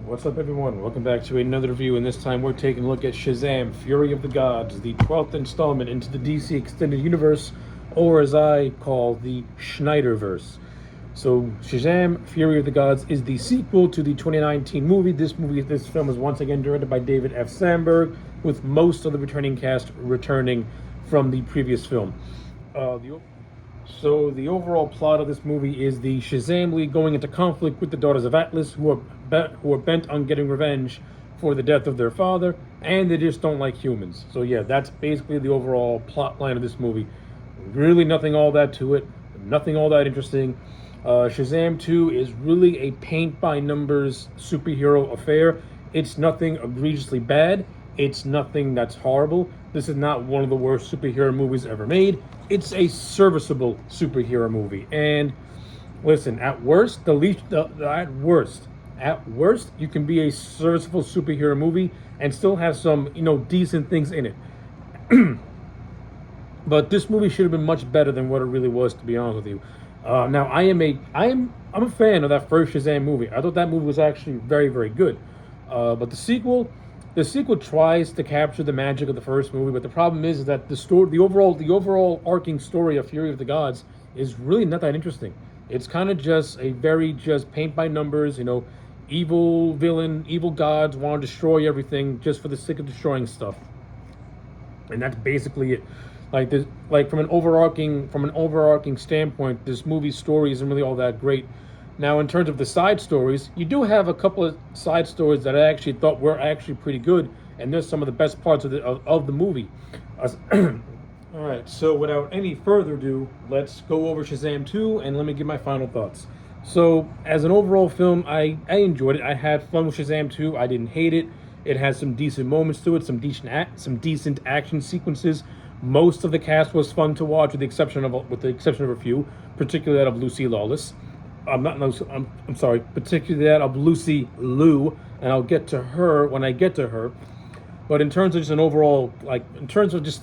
What's up, everyone? Welcome back to another review, and this time we're taking a look at Shazam! Fury of the Gods, the 12th installment into the DC Extended Universe, or as I call the Synderverse. So, Shazam! Fury of the Gods is the sequel to the 2019 movie. This film is once again directed by David F. Sandberg, with most of the returning cast returning from the previous film. So the overall plot of this movie is the Shazam League going into conflict with the Daughters of Atlas, who are bent on getting revenge for the death of their father, and they just don't like humans. So yeah, that's basically the overall plot line of this movie. Really nothing all that to it, nothing all that interesting. Shazam 2 is really a paint-by-numbers superhero affair. It's nothing egregiously bad. It's nothing that's horrible. This is not one of the worst superhero movies ever made. It's a serviceable superhero movie. And listen, at worst, at worst, you can be a serviceable superhero movie and still have some, decent things in it. But this movie should have been much better than what it really was, to be honest with you. Now, I'm a fan of that first Shazam movie. I thought that movie was actually very, very good. But the sequel tries to capture the magic of the first movie, but the problem is that the overall arcing story of Fury of the Gods is really not that interesting. It's kind of just a very just paint by numbers, evil villain, evil gods want to destroy everything just for the sake of destroying stuff, and that's basically it. From an overarching standpoint, this movie's story isn't really all that great. Now, in terms of the side stories, you do have a couple of side stories that I actually thought were actually pretty good, and they're some of the best parts of the movie. All right, so without any further ado, let's go over Shazam 2, and let me give my final thoughts. So, as an overall film, I enjoyed it. I had fun with Shazam 2. I didn't hate it. It has some decent moments to it, some decent action sequences. Most of the cast was fun to watch, with the exception of a few, particularly that of Lucy Lawless. I'm sorry, particularly that of Lucy Liu, and I'll get to her when I get to her. But in terms of just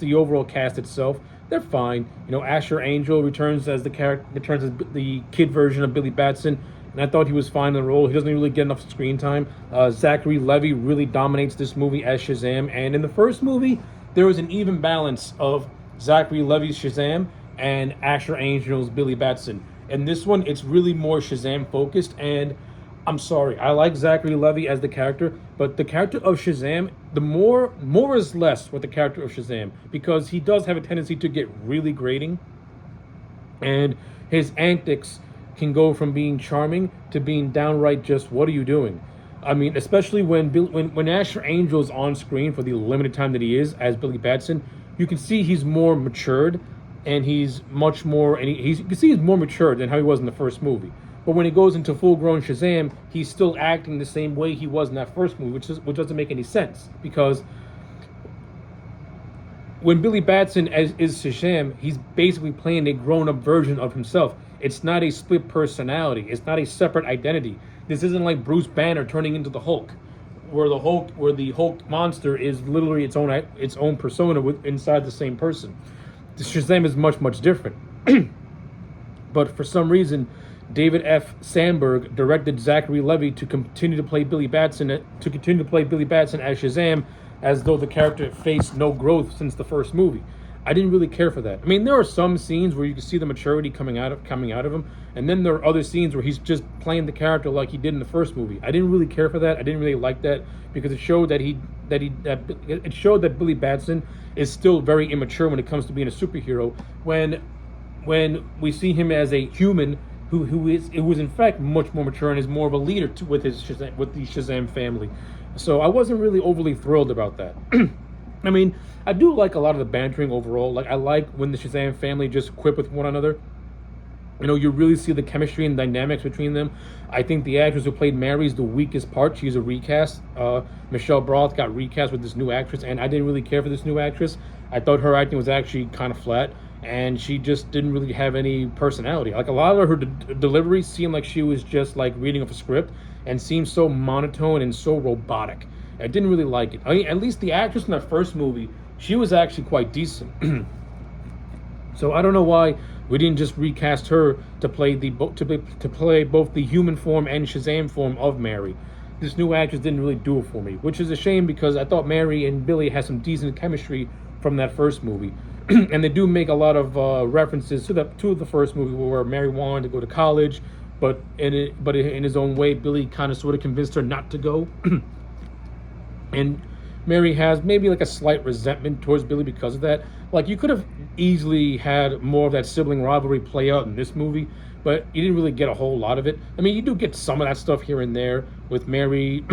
the overall cast itself, they're fine. Asher Angel returns as the kid version of Billy Batson, and I thought he was fine in the role. He doesn't really get enough screen time. Zachary Levi really dominates this movie as Shazam, and in the first movie, there was an even balance of Zachary Levi's Shazam and Asher Angel's Billy Batson. In this one, it's really more Shazam focused, and I'm sorry, I like Zachary Levi as the character, but the character of Shazam, the more is less with the character of Shazam, because he does have a tendency to get really grating, and his antics can go from being charming to being downright just, what are you doing? I mean, especially when Asher Angel's on screen for the limited time that he is as Billy Batson, you can see he's more matured, and he's much more, and you can see he's more mature than how he was in the first movie. But when he goes into full-grown Shazam, he's still acting the same way he was in that first movie, which doesn't make any sense, because when Billy Batson is Shazam, he's basically playing a grown-up version of himself. It's not a split personality. It's not a separate identity. This isn't like Bruce Banner turning into the Hulk, where the Hulk monster is literally its own persona inside the same person. The Shazam is much, much different. But for some reason, David F. Sandberg directed Zachary Levi to continue to play Billy Batson as Shazam, as though the character faced no growth since the first movie. I didn't really care for that. I mean, there are some scenes where you can see the maturity coming out of him, and then there are other scenes where he's just playing the character like he did in the first movie. I didn't really care for that. I didn't really like that, because it showed that Billy Batson is still very immature when it comes to being a superhero. When we see him as a human who is in fact much more mature and is more of a leader with the Shazam family. So I wasn't really overly thrilled about that. I mean, I do like a lot of the bantering overall. I like when the Shazam family just quip with one another. You really see the chemistry and dynamics between them. I think the actress who played Mary is the weakest part. She's a recast. Michelle Broth got recast with this new actress, and I didn't really care for this new actress. I thought her acting was actually kind of flat, and she just didn't really have any personality. A lot of her delivery seemed like she was just reading off a script, and seemed so monotone and so robotic. I didn't really like it. I mean, at least the actress in that first movie, she was actually quite decent. So I don't know why we didn't just recast her to play both the human form and Shazam form of Mary. this new actress didn't really do it for me, which is a shame because I thought Mary and Billy had some decent chemistry from that first movie. And they do make a lot of references to the first movie where Mary wanted to go to college, but in his own way, Billy kind of sort of convinced her not to go. And Mary has maybe like a slight resentment towards Billy because of that. Like, you could have easily had more of that sibling rivalry play out in this movie, but you didn't really get a whole lot of it. I mean, you do get some of that stuff here and there with Mary,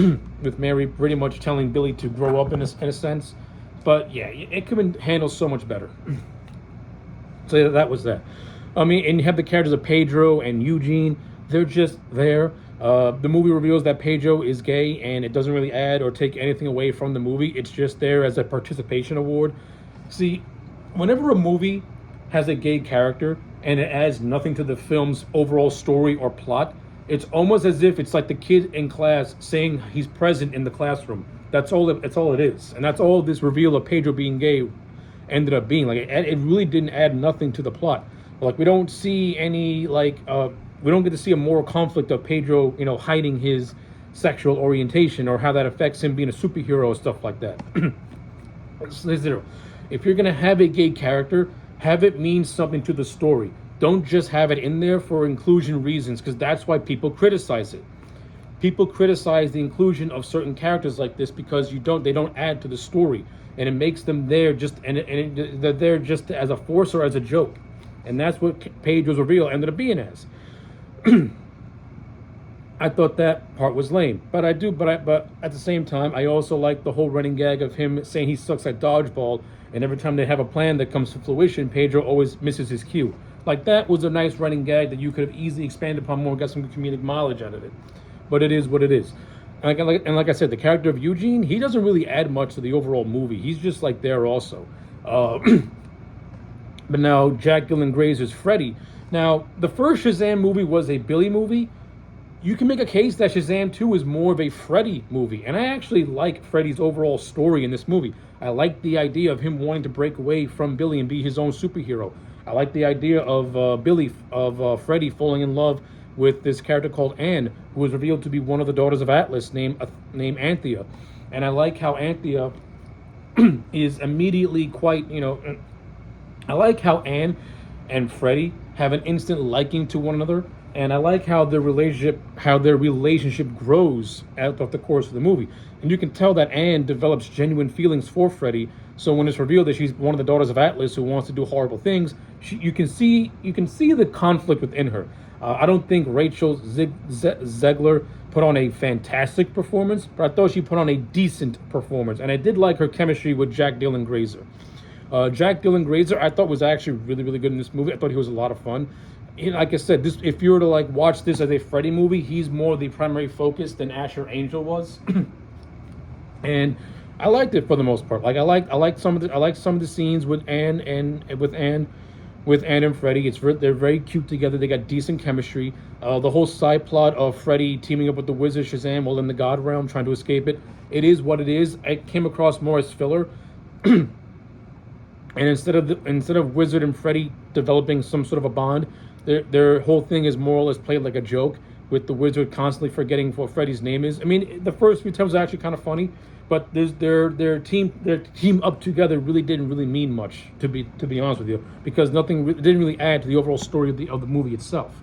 with Mary pretty much telling Billy to grow up in a sense. But yeah, it could have been handled so much better. So yeah, that was that. I mean, and you have the characters of Pedro and Eugene. They're just there. The movie reveals that Pedro is gay, and it doesn't really add or take anything away from the movie. It's just there as a participation award. See, whenever a movie has a gay character and it adds nothing to the film's overall story or plot, it's almost as if it's like the kid in class saying he's present in the classroom. That's all it is. And that's all this reveal of Pedro being gay ended up being. Like, it really didn't add nothing to the plot. Like, we don't see any, like, we don't get to see a moral conflict of Pedro, hiding his sexual orientation or how that affects him being a superhero or stuff like that. If you're going to have a gay character, have it mean something to the story. Don't just have it in there for inclusion reasons, because that's why people criticize it. People criticize the inclusion of certain characters like this because they don't add to the story, and it makes them there they're there just as a force or as a joke, and that's what Pedro's reveal ended up being as. I thought that part was lame, but at the same time, I also like the whole running gag of him saying he sucks at dodgeball, and every time they have a plan that comes to fruition, Pedro always misses his cue. Like, that was a nice running gag that you could have easily expanded upon more and got some good comedic mileage out of it. But it is what it is. And like I said, the character of Eugene, he doesn't really add much to the overall movie. He's just like there also. But now Jack Dylan Grazer's Freddy. Now, the first Shazam movie was a Billy movie. You can make a case that Shazam 2 is more of a Freddy movie. And I actually like Freddy's overall story in this movie. I like the idea of him wanting to break away from Billy and be his own superhero. I like the idea of Freddy falling in love with this character called Anne, who was revealed to be one of the daughters of Atlas named Anthea. And I like how Anthea is immediately quite, I like how Anne and Freddy have an instant liking to one another, and I like how their relationship grows out of the course of the movie. And you can tell that Anne develops genuine feelings for Freddy. So when it's revealed that she's one of the daughters of Atlas who wants to do horrible things, you can see the conflict within her. I don't think Rachel Zegler put on a fantastic performance, but I thought she put on a decent performance, and I did like her chemistry with Jack Dylan Grazer. Jack Dylan Grazer, I thought was actually really, really good in this movie. I thought he was a lot of fun. Like I said, if you were to watch this as a Freddy movie, he's more the primary focus than Asher Angel was, and I liked it for the most part. Like, I liked some of the scenes with Anne and Freddy. They're very cute together. They got decent chemistry. The whole side plot of Freddy teaming up with the wizard Shazam while in the God realm trying to escape it. It is what it is. It came across more as filler. And instead of Wizard and Freddy developing some sort of a bond, their whole thing is more or less played like a joke, with the Wizard constantly forgetting what Freddy's name is. I mean, the first few times are actually kind of funny, but their team up together really didn't really mean much, to be honest with you, because it didn't really add to the overall story of the movie itself.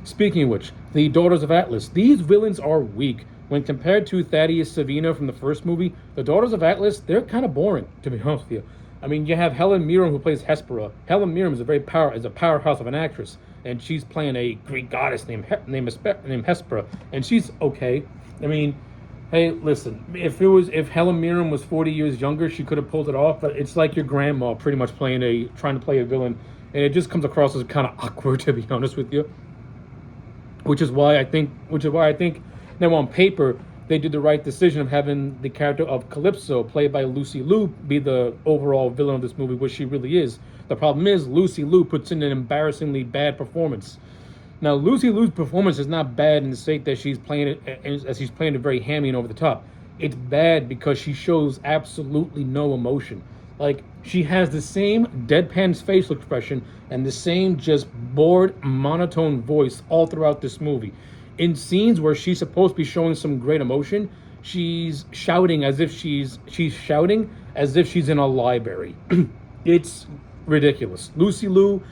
Speaking of which, the Daughters of Atlas. These villains are weak. When compared to Thaddeus Savina from the first movie, the Daughters of Atlas, they're kind of boring, to be honest with you. I mean, you have Helen Mirren, who plays Hespera. Helen Mirren is a powerhouse of an actress, and she's playing a Greek goddess named Hespera, and she's okay. I mean, hey, listen, if Helen Mirren was 40 years younger, she could have pulled it off, but it's like your grandma pretty much trying to play a villain, and it just comes across as kind of awkward, to be honest with you. Which is why I think now on paper, they did the right decision of having the character of Calypso, played by Lucy Liu, be the overall villain of this movie, which she really is. The problem is, Lucy Liu puts in an embarrassingly bad performance. Now, Lucy Liu's performance is not bad in the sake that she's playing it very hammy and over the top. It's bad because she shows absolutely no emotion. Like, she has the same deadpan facial expression and the same just bored, monotone voice all throughout this movie. in scenes where she's supposed to be showing some great emotion, she's shouting as if she's shouting as if she's in a library. It's ridiculous. When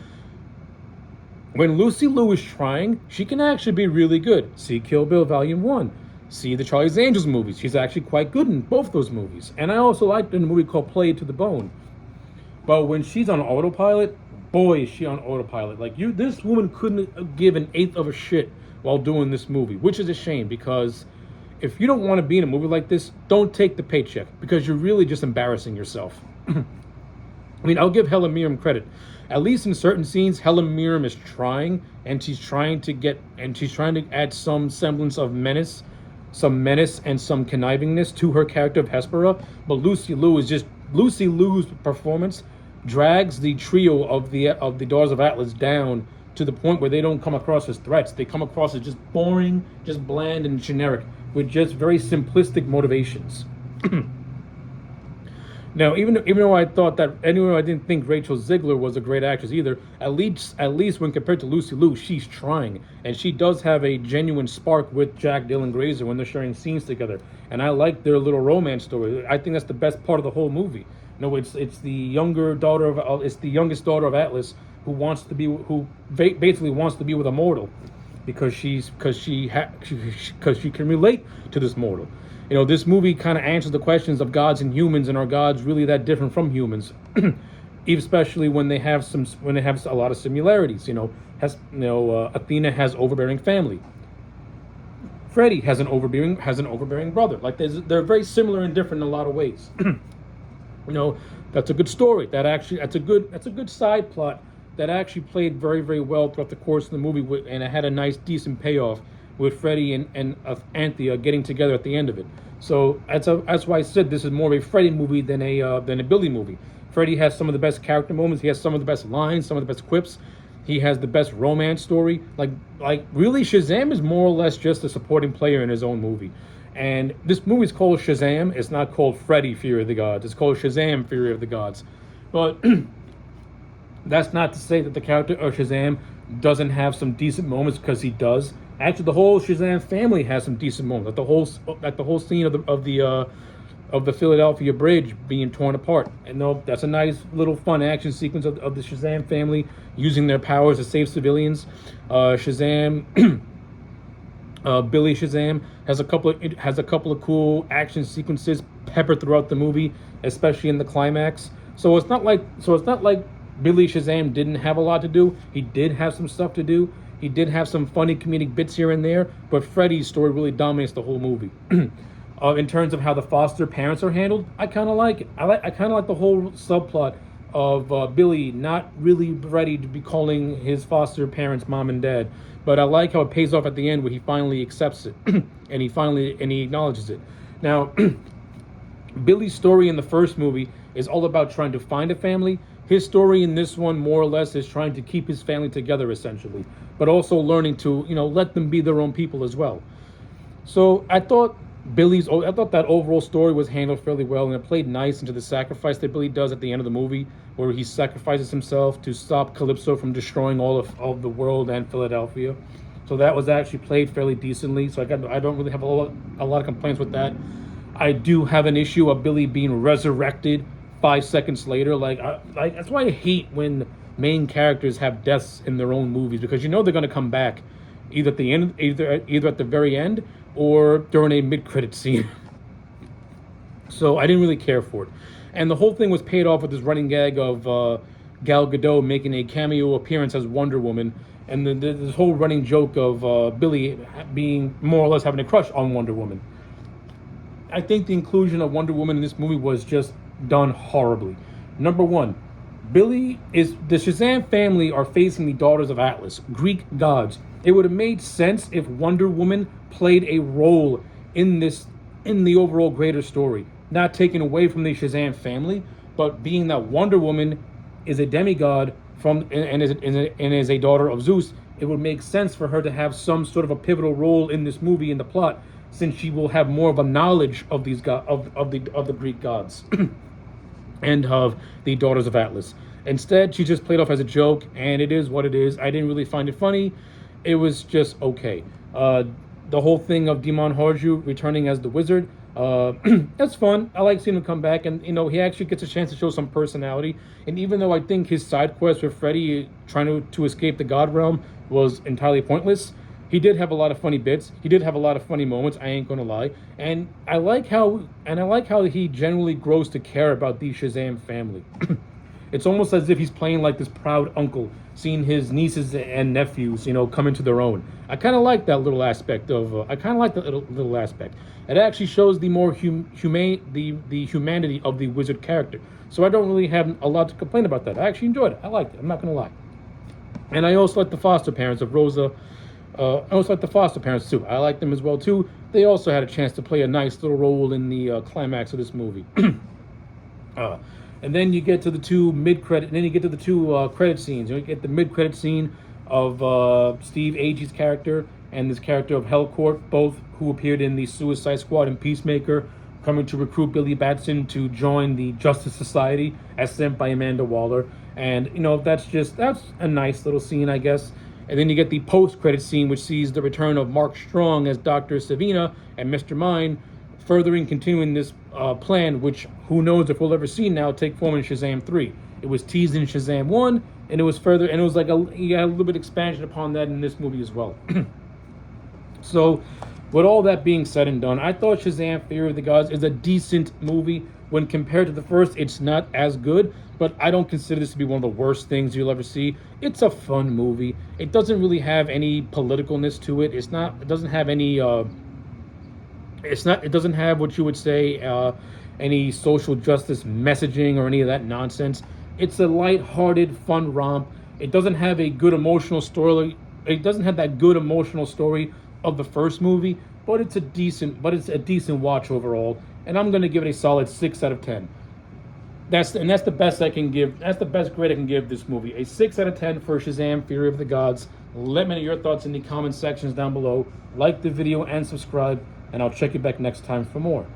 Lucy Liu is trying, she can actually be really good. See Kill Bill Volume 1. See the Charlie's Angels movies. She's actually quite good in both those movies. And I also liked in a movie called Play It to the Bone. But when she's on autopilot, boy, is she on autopilot. Like, this woman couldn't give an eighth of a shit while doing this movie, which is a shame, because if you don't want to be in a movie like this, don't take the paycheck, because you're really just embarrassing yourself. I mean, I'll give Helen Mirren credit. At least in certain scenes, Helen Mirren is trying, and she's trying to add some semblance of menace and some connivingness to her character of Hespera. But Lucy Liu's performance drags the trio of the Daughters of Atlas down to the point where they don't come across as threats. They come across as just boring, just bland and generic, with just very simplistic motivations. Now, even though I didn't think Rachel Ziegler was a great actress either, at least when compared to Lucy Liu, she's trying, and she does have a genuine spark with Jack Dylan Grazer when they're sharing scenes together, and I like their little romance story. I think that's the best part of the whole movie. It's the youngest daughter of Atlas who basically wants to be with a mortal, because she can relate to this mortal. This movie kind of answers the questions of gods and humans, and are gods really that different from humans? Especially when they have a lot of similarities. Athena has overbearing family. Freddy has an overbearing brother. Like, they're very similar and different in a lot of ways. That's a good story. That's a good side plot that actually played very, very well throughout the course of the movie, and it had a nice, decent payoff with Freddy and Anthea getting together at the end of it. So that's why I said this is more of a Freddy movie than a Billy movie. Freddy has some of the best character moments. He has some of the best lines, some of the best quips. He has the best romance story. Like really, Shazam is more or less just a supporting player in his own movie. And this movie is called Shazam. It's not called Freddy, Fury of the Gods. It's called Shazam, Fury of the Gods. But that's not to say that the character of Shazam doesn't have some decent moments, because he does. Actually, the whole Shazam family has some decent moments. Like the whole scene of the Philadelphia Bridge being torn apart. And that's a nice little fun action sequence of the Shazam family using their powers to save civilians. Shazam, Billy Shazam has a couple of cool action sequences peppered throughout the movie, especially in the climax. So it's not like Billy Shazam didn't have a lot to do. He did have some stuff to do. He did have some funny comedic bits here and there, but Freddy's story really dominates the whole movie. In terms of how the foster parents are handled, I kind of like it. I kind of like the whole subplot of Billy not really ready to be calling his foster parents mom and dad, but I like how it pays off at the end where he finally accepts it and he acknowledges it. Now, Billy's story in the first movie is all about trying to find a family. His story in this one, more or less, is trying to keep his family together, essentially, but also learning to, let them be their own people as well. So I thought that overall story was handled fairly well, and it played nice into the sacrifice that Billy does at the end of the movie, where he sacrifices himself to stop Calypso from destroying all of the world and Philadelphia. So that was actually played fairly decently. So I don't really have a lot of complaints with that. I do have an issue of Billy being resurrected 5 seconds later. Like that's why I hate when main characters have deaths in their own movies, because they're going to come back either at the end, either at the very end, or during a mid-credit scene. So I didn't really care for it. And the whole thing was paid off with this running gag of Gal Gadot making a cameo appearance as Wonder Woman, and this whole running joke of Billy being more or less having a crush on Wonder Woman. I think the inclusion of Wonder Woman in this movie was just done horribly. Number one, the Shazam family are facing the Daughters of Atlas, Greek gods. It would have made sense if Wonder Woman played a role in the overall greater story, not taken away from the Shazam family, but being that Wonder Woman is a demigod and is a daughter of Zeus, it would make sense for her to have some sort of a pivotal role in this movie in the plot, since she will have more of a knowledge of these of the Greek gods and of the Daughters of Atlas. Instead, she just played off as a joke, and it is what it is. I didn't really find it funny. it was just okay. The whole thing of Demon Harju returning as the wizard, that's fun. I like seeing him come back, and he actually gets a chance to show some personality. And even though I think his side quest with Freddy trying to escape the God Realm was entirely pointless, he did have a lot of funny bits. He did have a lot of funny moments. I ain't gonna lie, and I like how he generally grows to care about the Shazam family. It's almost as if he's playing like this proud uncle, seeing his nieces and nephews, come into their own. I kind of like that little aspect of. I kind of like that little aspect. It actually shows the more humane, the humanity of the wizard character. So I don't really have a lot to complain about that. I actually enjoyed it. I liked it. I'm not gonna lie. And I also like the foster parents of Rosa. I also like the foster parents too. I like them as well too. They also had a chance to play a nice little role in the climax of this movie. And then you get to the two mid-credit, and then you get to the two credit scenes. You get the mid-credit scene of Steve Agee's character and this character of Hellcourt, both who appeared in the Suicide Squad and Peacemaker, coming to recruit Billy Batson to join the Justice Society as sent by Amanda Waller. And that's a nice little scene, I guess. And then you get the post-credit scene, which sees the return of Mark Strong as Dr. Savina and Mr. Mind, continuing this plan, which who knows if we'll ever see now take form in Shazam 3. It was teased in Shazam 1, and it was like you had a little bit of expansion upon that in this movie as well. So, with all that being said and done, I thought Shazam Fear of the Gods is a decent movie. When compared to the first, it's not as good, but I don't consider this to be one of the worst things you'll ever see. It's a fun movie. It doesn't really have any politicalness to it. It doesn't have any it doesn't have what you would say any social justice messaging or any of that nonsense. It's a light-hearted, fun romp. It doesn't have a good emotional story. It doesn't have that good emotional story of the first movie, but it's a decent watch overall. And I'm gonna give it a solid 6 out of 10. That's the best I can give. That's the best grade I can give this movie. A 6 out of 10 for Shazam: Fury of the Gods. Let me know your thoughts in the comment sections down below. Like the video and subscribe, and I'll check you back next time for more.